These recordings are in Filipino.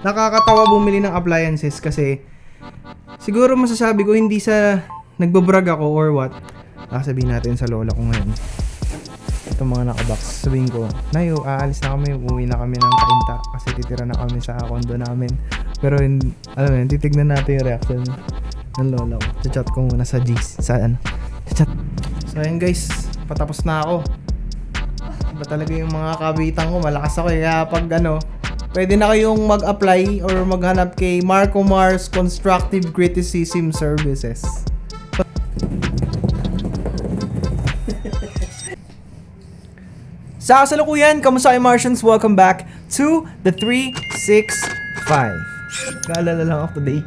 nakakatawa bumili ng appliances kasi siguro masasabi ko hindi sa nagbabrag ako or what. Sabihin natin sa lola ko ngayon. Itong mga nakabox. Sabihin ko, Nayo, aalis na kami, uuwi na kami ng Kainta kasi titira na kami sa condo namin. Pero alam mo yun, titignan natin yung reaction ng lola ko. Chat ko muna sa G's. Sa chat. So ayun guys, patapos na ako. Iba talaga yung mga kabitan ko, malakas ako kaya pag pwede na kayong mag-apply or maghanap kay Marco Mars Constructive Criticism Services. Sa kasalukuyan, kamusta kayo Martians? Welcome back to the 365. Kaalala lang ako today.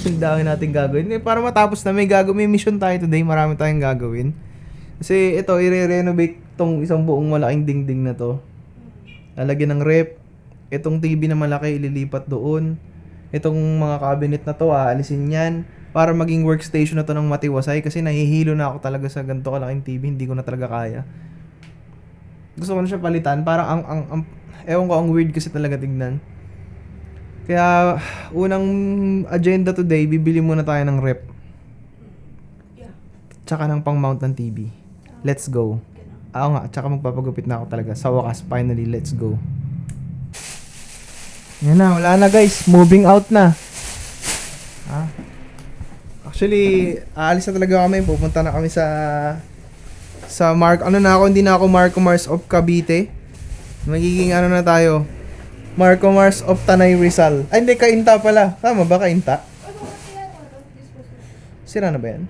Ang dami natin gagawin. Para matapos na may mission tayo today. Marami tayong gagawin. Kasi ito, i-renovate tong isang buong malaking dingding na to. Lalagyan ng rep. Itong TV na malaki, ililipat doon. Itong mga cabinet na to, aalisin yan. Para maging workstation na to ng matiwasay. Kasi nahihilo na ako talaga sa ganito kalaking TV. Hindi ko na talaga kaya. Gusto ko na siya palitan. Parang ewan ko, ang weird kasi talaga tignan. Kaya, unang agenda today, bibili muna tayo ng rep. Tsaka ng pang-mount ng TV. Let's go. Oo nga, tsaka magpapagupit na ako talaga. Sa wakas, finally, let's go. Yan na, wala na guys. Moving out na. Actually, aalis na talaga kami. Pupunta na kami sa hindi na ako Marco Mars of Cavite. Magiging na tayo. Marco Mars of Tanay Rizal. Ay, hindi, Kainta pala. Tama ba, Kainta? Sira na ba yan?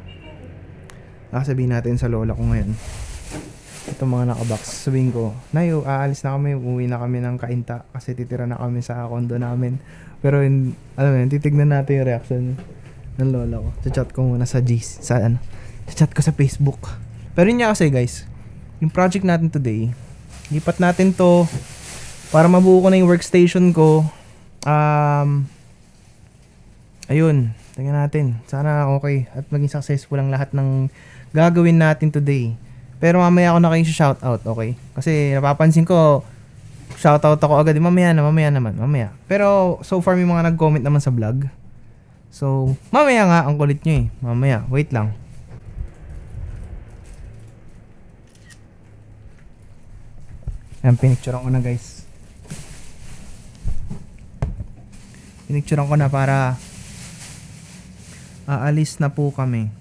Sabihin natin sa lola ko ngayon. Itong mga nakabox. Sabihin ko, Nayo, aalis na kami, uuwi na kami ng Kainta kasi titira na kami sa condo namin. Pero, alam mo yun, titignan natin yung reaction ng lola ko. Chat ko muna sa G's. Chat ko sa Facebook. Pero yun nga kasi guys, yung project natin today, lipat natin to para mabuo ko na yung workstation ko. Ayun, tingnan natin. Sana okay at maging successful ang lahat ng gagawin natin today. Pero mamaya ako na kayo shoutout, okay? Kasi napapansin ko, shoutout ako agad. Mamaya naman. Pero so far may mga nag-comment naman sa vlog. So, mamaya nga, ang kulit nyo eh. Mamaya, wait lang. Ayan, pinicturean ko na guys. Pinicturean ko na para aalis na po kami.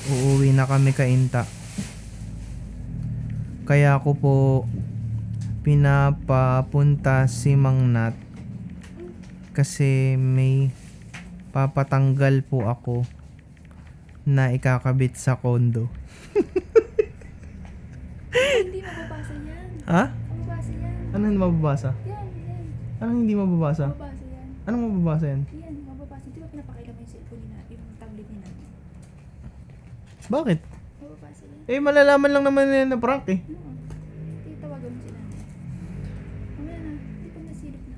Uuwi na kami Kainta. Kaya ako po pinapapunta si Mang Nat kasi may papatanggal po ako na ikakabit sa kondo. Hindi mababasa yan. Ha? Mababasa yan. Ano hindi mababasa? Yan. Anong hindi mababasa? Mababasa yan. Anong mababasa yan? Yan, mababasa. Di ba pinapakita mo yung cellphone nila, yung tablet nila? Bakit? Mababasa yan. Malalaman lang naman yan na prank eh. Titawagan mo sila. Mamaya na, di pa nasilip na.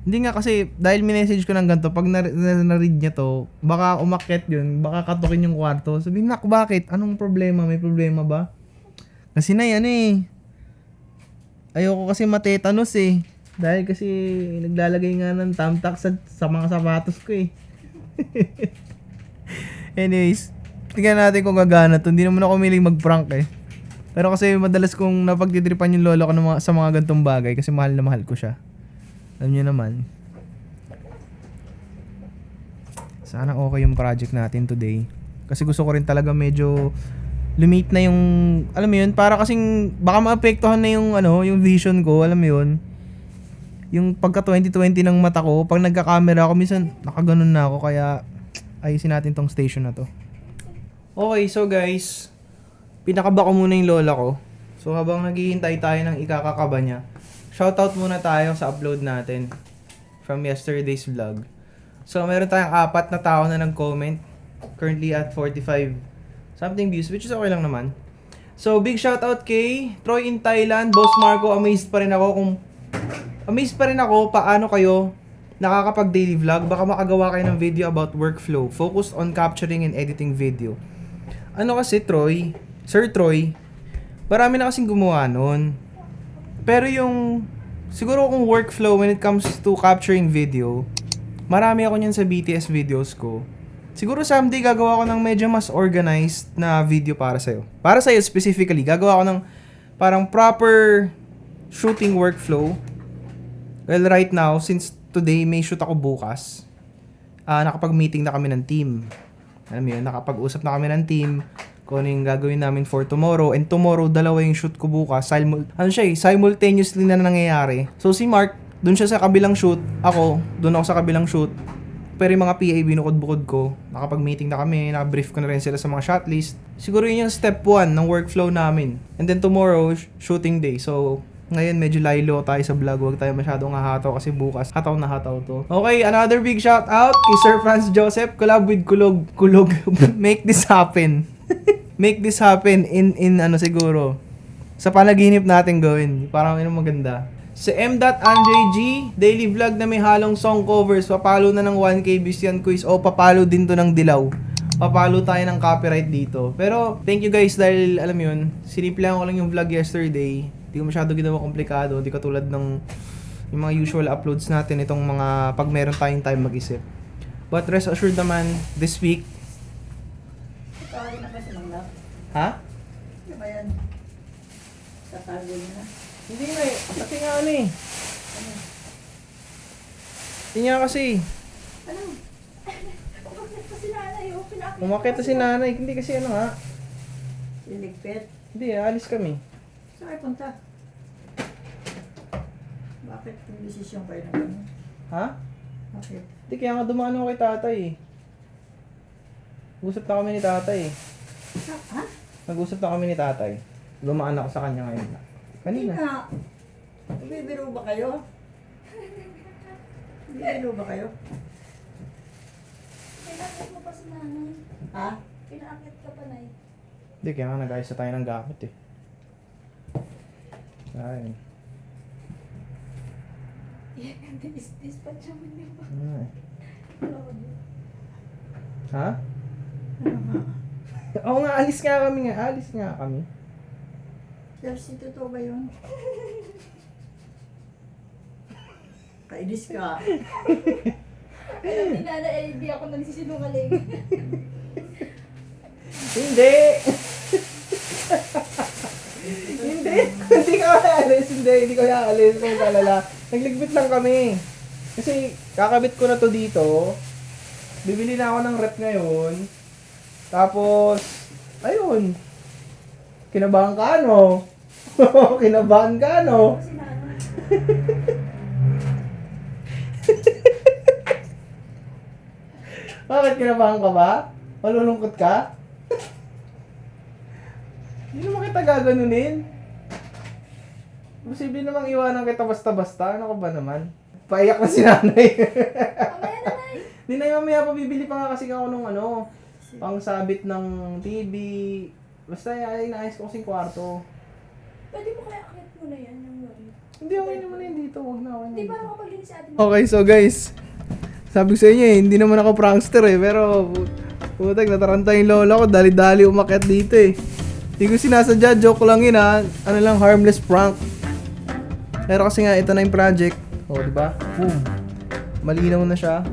Hindi nga kasi dahil minessage ko ng ganito, pag na-read niya to, baka umakyat yun, baka katukin yung kwarto. Sabihin, nak, bakit? Anong problema? May problema ba? Kasi na yan eh. Ayoko kasi matetanos eh. Dahil kasi naglalagay nga ng thumbtack sa mga sapatos ko eh. Anyways, tingnan natin kung gagana to. Hindi naman ako miling mag-prank eh. Pero kasi madalas kong napagtitripan yung lolo ko sa mga gantong bagay kasi mahal na mahal ko siya. Alam niyo naman. Sana okay yung project natin today. Kasi gusto ko rin talaga medyo lumit na yung, alam mo yun, para kasing baka maapektuhan na yung yung vision ko, alam mo yun. Yung pagka 2020 ng mata ko, pag nagka-camera ako, minsan nakaganon na ako, kaya ayusin natin tong station na to. Okay, so guys, pinakaba ko muna yung lola ko. So habang naghihintay tayo ng ikakakaba niya, shoutout muna tayo sa upload natin from yesterday's vlog. So meron tayong 4 na tao na nag-comment, currently at 45 something views, which is okay lang naman. So, big shoutout kay Troy in Thailand. Boss Marco, amazed pa rin ako paano kayo nakakapag daily vlog. Baka makagawa kayo ng video about workflow focused on capturing and editing video. Ano kasi Sir Troy, marami na kasing gumawa nun. Pero yung siguro kung workflow when it comes to capturing video, marami ako niyan sa BTS videos ko. Siguro someday gagawa ko ng medyo mas organized na video para sa'yo. Para sa'yo specifically, gagawa ko ng parang proper shooting workflow. Well, right now, since today may shoot ako bukas, nakapag-meeting na kami ng team. Alam mo yun, nakapag-usap na kami ng team kung ano yung gagawin namin for tomorrow. And tomorrow, dalawa yung shoot ko bukas. Simultaneously na nangyayari. So si Mark, dun siya sa kabilang shoot. Ako, dun ako sa kabilang shoot. Pero yung mga PA, binukod-bukod ko. Nakapag-meeting na kami, nakabrief ko na rin sila sa mga shot list. Siguro yun yung step 1 ng workflow namin. And then tomorrow, shooting day. So, ngayon medyo laylo tayo sa vlog. Huwag tayo masyadong hahataw kasi bukas hataw na hataw to. Okay, another big shout out kay Sir Franz Joseph. Collab with Kulog. Make this happen. Make this happen in ano siguro. Sa panaginip natin gawin. Parang yun maganda. Si M.Andre G, daily vlog na may halong song covers. Papalo na ng 1K Bisyan Quiz. O papalo din to ng Dilaw. Papalo tayo ng copyright dito. Pero thank you guys dahil alam yun, sinimplahan ko lang yung vlog yesterday. Hindi ko masyado ginawa komplikado. Hindi katulad ng yung mga usual uploads natin. Itong mga pag meron tayong time mag-isip. But rest assured naman, this week. Tawagin na ba si Mang Love? Ha? Ano ba yan? Tatago niya na. Hindi na eh. Kasi nga ano eh. Hindi nga kasi. Ano? Umakit pa si nanay, oh. Pinakit Umakit na si nanay. Hindi kasi ano ha. Siligpit. Hindi, alis kami. Saan kayo punta? Bakit yung desisyon kayo na gano'n? Ha? Bakit? Hindi, kaya nga dumaan ako kay tatay eh. Nag-usap na kami ni tatay eh. Ha? Nag-usap na kami ni tatay. Dumaan ako sa kanya ngayon. Hindi Kanina. nga. Bibiro ba kayo? Bibiro ba kayo? Pinakit mo pa si nanay. Ha? Pinakit ka pa, nay. Hindi, kaya nga nag-ayos na tayo ng gamit eh. Ayun. Dispatch naman niya pa. Ano eh. Lord. Ha? Ano nga? Oo nga, alis nga kami nga. Alis nga kami. Chelsea, totoo ba yun? Kainis ka. Alam ni nanay, ay hindi ako nagsisinungaling. Hindi! Hindi ka aalis. Hindi ko aalis. Kung kalala. Nagligpit lang kami. Kasi kakabit ko na to dito. Bibili na ako ng rep ngayon. Tapos, ayun. Kinabahan ka, no? Kinabahan ka, no? Si nanay. Bakit kinabahan ka ba? Malulungkot ka? Hindi naman kita gaganunin. Posible namang iwanan kita basta-basta. Ano ka ba naman? Paiyak na si nanay. Mamaya, nanay. Hindi na yung mamaya pa bibili pa nga kasi ako nung ano, pang sabit ng TV. Basta inaayos ko kasing kwarto. Pwede mo kaya akit mo na yan, yung lori. Hindi, okay naman yun dito. Huwag na, okay na. Hindi ba nakapaglinis si ate mo? Okay, so guys, sabi ko sa inyo eh, hindi naman ako prankster eh, pero putang, nataranta yung lola ko, dali-dali umakyat dito eh. Hindi ko sinasadya, joke lang yun ha. Ano lang, harmless prank. Pero kasi nga, ito na yung project. O, di ba? Boom. Malinaw na siya.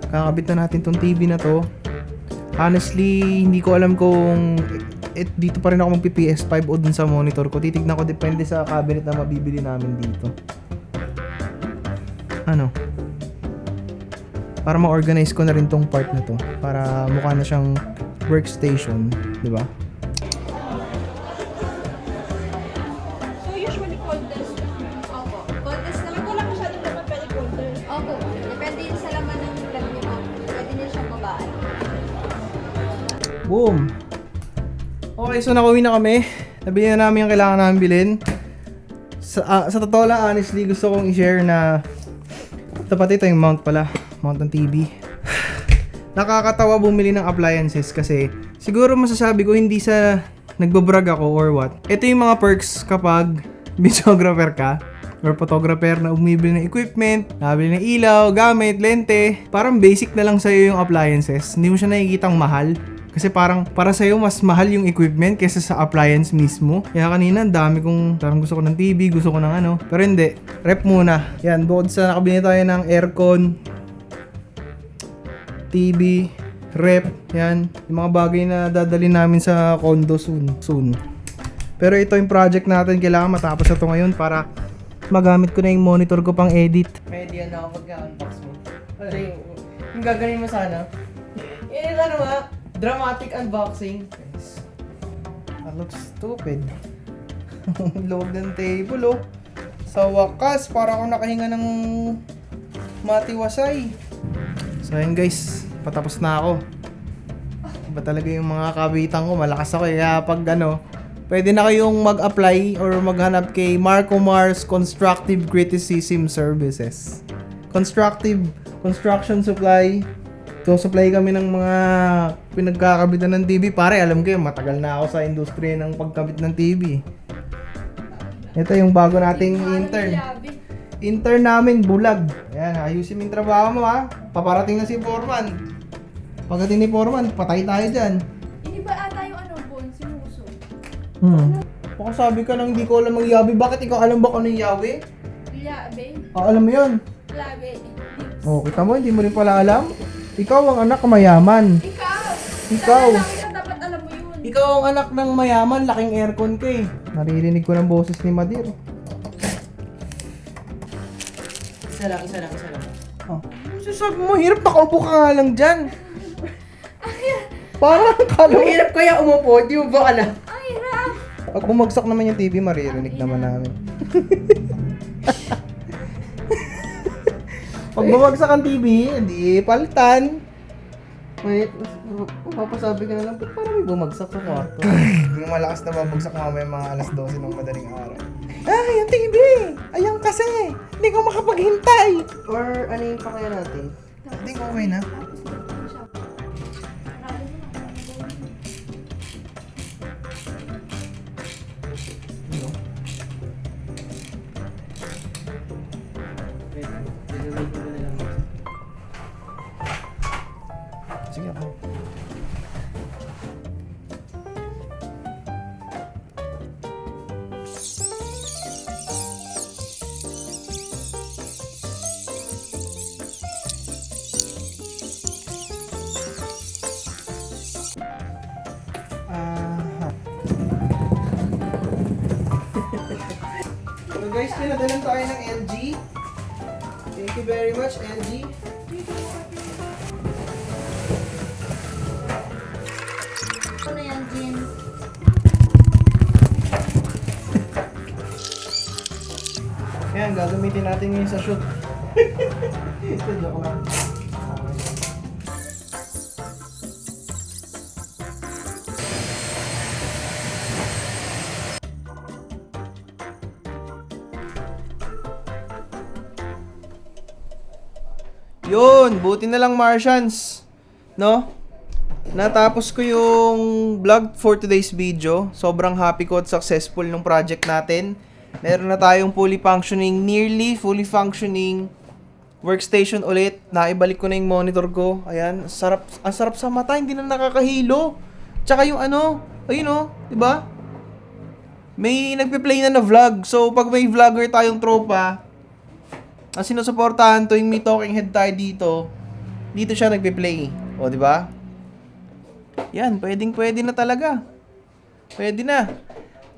Kakabit na natin tong TV na to. Honestly, hindi ko alam kung dito pa rin ako magpi-PS5 o dun sa monitor ko. Titignan ko, depende sa cabinet na mabibili namin dito. Ano? Para ma-organize ko na rin tong part na to. Para mukha na siyang workstation. Di ba? So usually cold test. Opo. Cold test naman. Wala masyadong naman pwede cold test. Opo. Depende yun sa laman ng vlog niyo, ma'am. Pwede niyo siyang babaan. Boom! Okay, so nakauwi na kami. Nabili na namin yung kailangan namin bilhin. Sa totoo lang, honestly, gusto kong i-share na tapat ito yung mount pala. Mount ng TV. Nakakatawa bumili ng appliances kasi siguro masasabi ko hindi sa nagbabrag ako or what. Ito yung mga perks kapag videographer ka or photographer na umibili ng equipment, nabili ng ilaw, gamit, lente. Parang basic na lang sa'yo yung appliances. Hindi mo siya nakikitang mahal. Kasi parang para sa'yo mas mahal yung equipment kaysa sa appliance mismo. Kaya kanina ang dami kong parang gusto ko ng TV, gusto ko ng ano. Pero hindi, rep muna. Yan, bukod sa nakabili tayo ng aircon, TV, rep, yan. Yung mga bagay na dadalhin namin sa condo soon. Pero ito yung project natin, kailangan matapos na ito ngayon para magamit ko na yung monitor ko pang edit. Pwede yan ako pagka-unbox mo. Kasi yung gagawin mo sana, yun ano nga, dramatic unboxing. Guys, that looks stupid. Load ng table, oh. Sa wakas, para akong nakahinga ng matiwasay. So ayun guys, patapos na ako. Iba talaga yung mga kabitan ko, malakas ako. Kaya pag ano, pwede na kayong mag-apply or maghanap kay Marco Mars Constructive Criticism Services. Construction supply. So, supply kami ng mga pinagkakabitan ng TV. Pare, alam ko yun, matagal na ako sa industriya ng pagkabit ng TV. Ito yung bago nating intern. Intern namin, bulag. Ayan, ayusin mo yung trabaho mo ha. Paparating na si Foreman. Pagdating ni Foreman, patay tayo dyan. Hindi ba ata yung ano, Bon, sinuso? Baka sabi ka nang hindi ko alam ang yawi. Bakit ikaw alam ba kung ano yung yawi? Labe. Alam mo yun. Labe. Oh, kita mo, hindi mo rin pala alam. Ikaw ang anak mayaman. Ikaw. Dapat alam mo yun. Ikaw ang anak ng mayaman, laking aircon ka eh. Naririnig ko ng boses ni Madir. Isa lang. Oh. Ano sabi mo? Hirap, nakaupo ka nga lang dyan. Parang kala mo. Hirap kaya umupo, di mo ba alam? Ay, hirap. Pag bumagsak naman yung TV, maririnig naman namin. Pag bumagsak ang TV, hindi palitan. Wait, mapapasabi ka na lang, ba't parang may bumagsak sa kwarto? Yung malakas na babagsak mamaya mga alas 12 ng madaling araw. Ay, yung TV! Ayan kasi! Hindi ko makapaghintay! Or ano yung pa kaya natin? Hindi ko okay na. Sige ako. So guys, pinadalan tayo ng LG. Thank you very much, LG. Ano yan, Jin? Ayan, gagamitin natin ngayon sa shoot. Ito, joke lang. Yun, buti na lang Martians, no? Natapos ko yung vlog for today's video. Sobrang happy ko at successful ng project natin. Meron na tayong nearly fully functioning workstation ulit. Naibalik ko na yung monitor ko. Ayan, ang sarap sa mata, hindi na nakakahilo. Tsaka yung ano, ayun oh, 'di ba? May nagpe-play na vlog. So pag may vlogger tayong tropa, ang sinusuportahan tuwing may talking head tayo dito siya nagpe-play. O, 'di ba? Yan, pwede na talaga. Pwede na.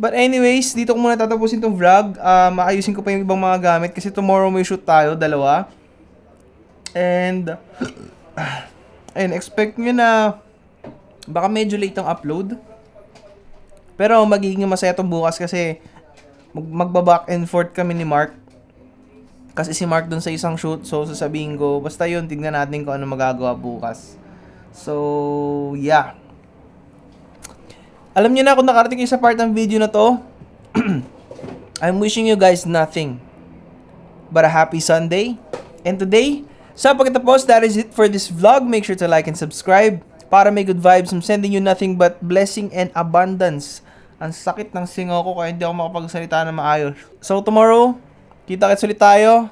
But anyways, dito ko muna tatapusin tong vlog. Maayusin ko pa yung ibang mga gamit kasi tomorrow may shoot tayo, dalawa. And expect nyo na baka medyo late ang upload. Pero magiging masaya tong bukas kasi magba-back and forth kami ni Mark. Kasi si Mark dun sa isang shoot, so sasabihin ko, basta yun, tignan natin kung ano magagawa bukas. So, yeah. Alam niyo na kung nakarating kayo sa part ng video na to, I'm wishing you guys nothing but a happy Sunday. And today, sa pagkatapos, that is it for this vlog. Make sure to like and subscribe para may good vibes. I'm sending you nothing but blessing and abundance. Ang sakit ng singaw ko kaya hindi ako makapagsalita na maayos. So tomorrow, kita-kits ulit tayo.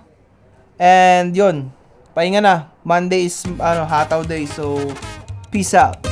And yun, pahinga na. Monday is hataw day. So, peace out.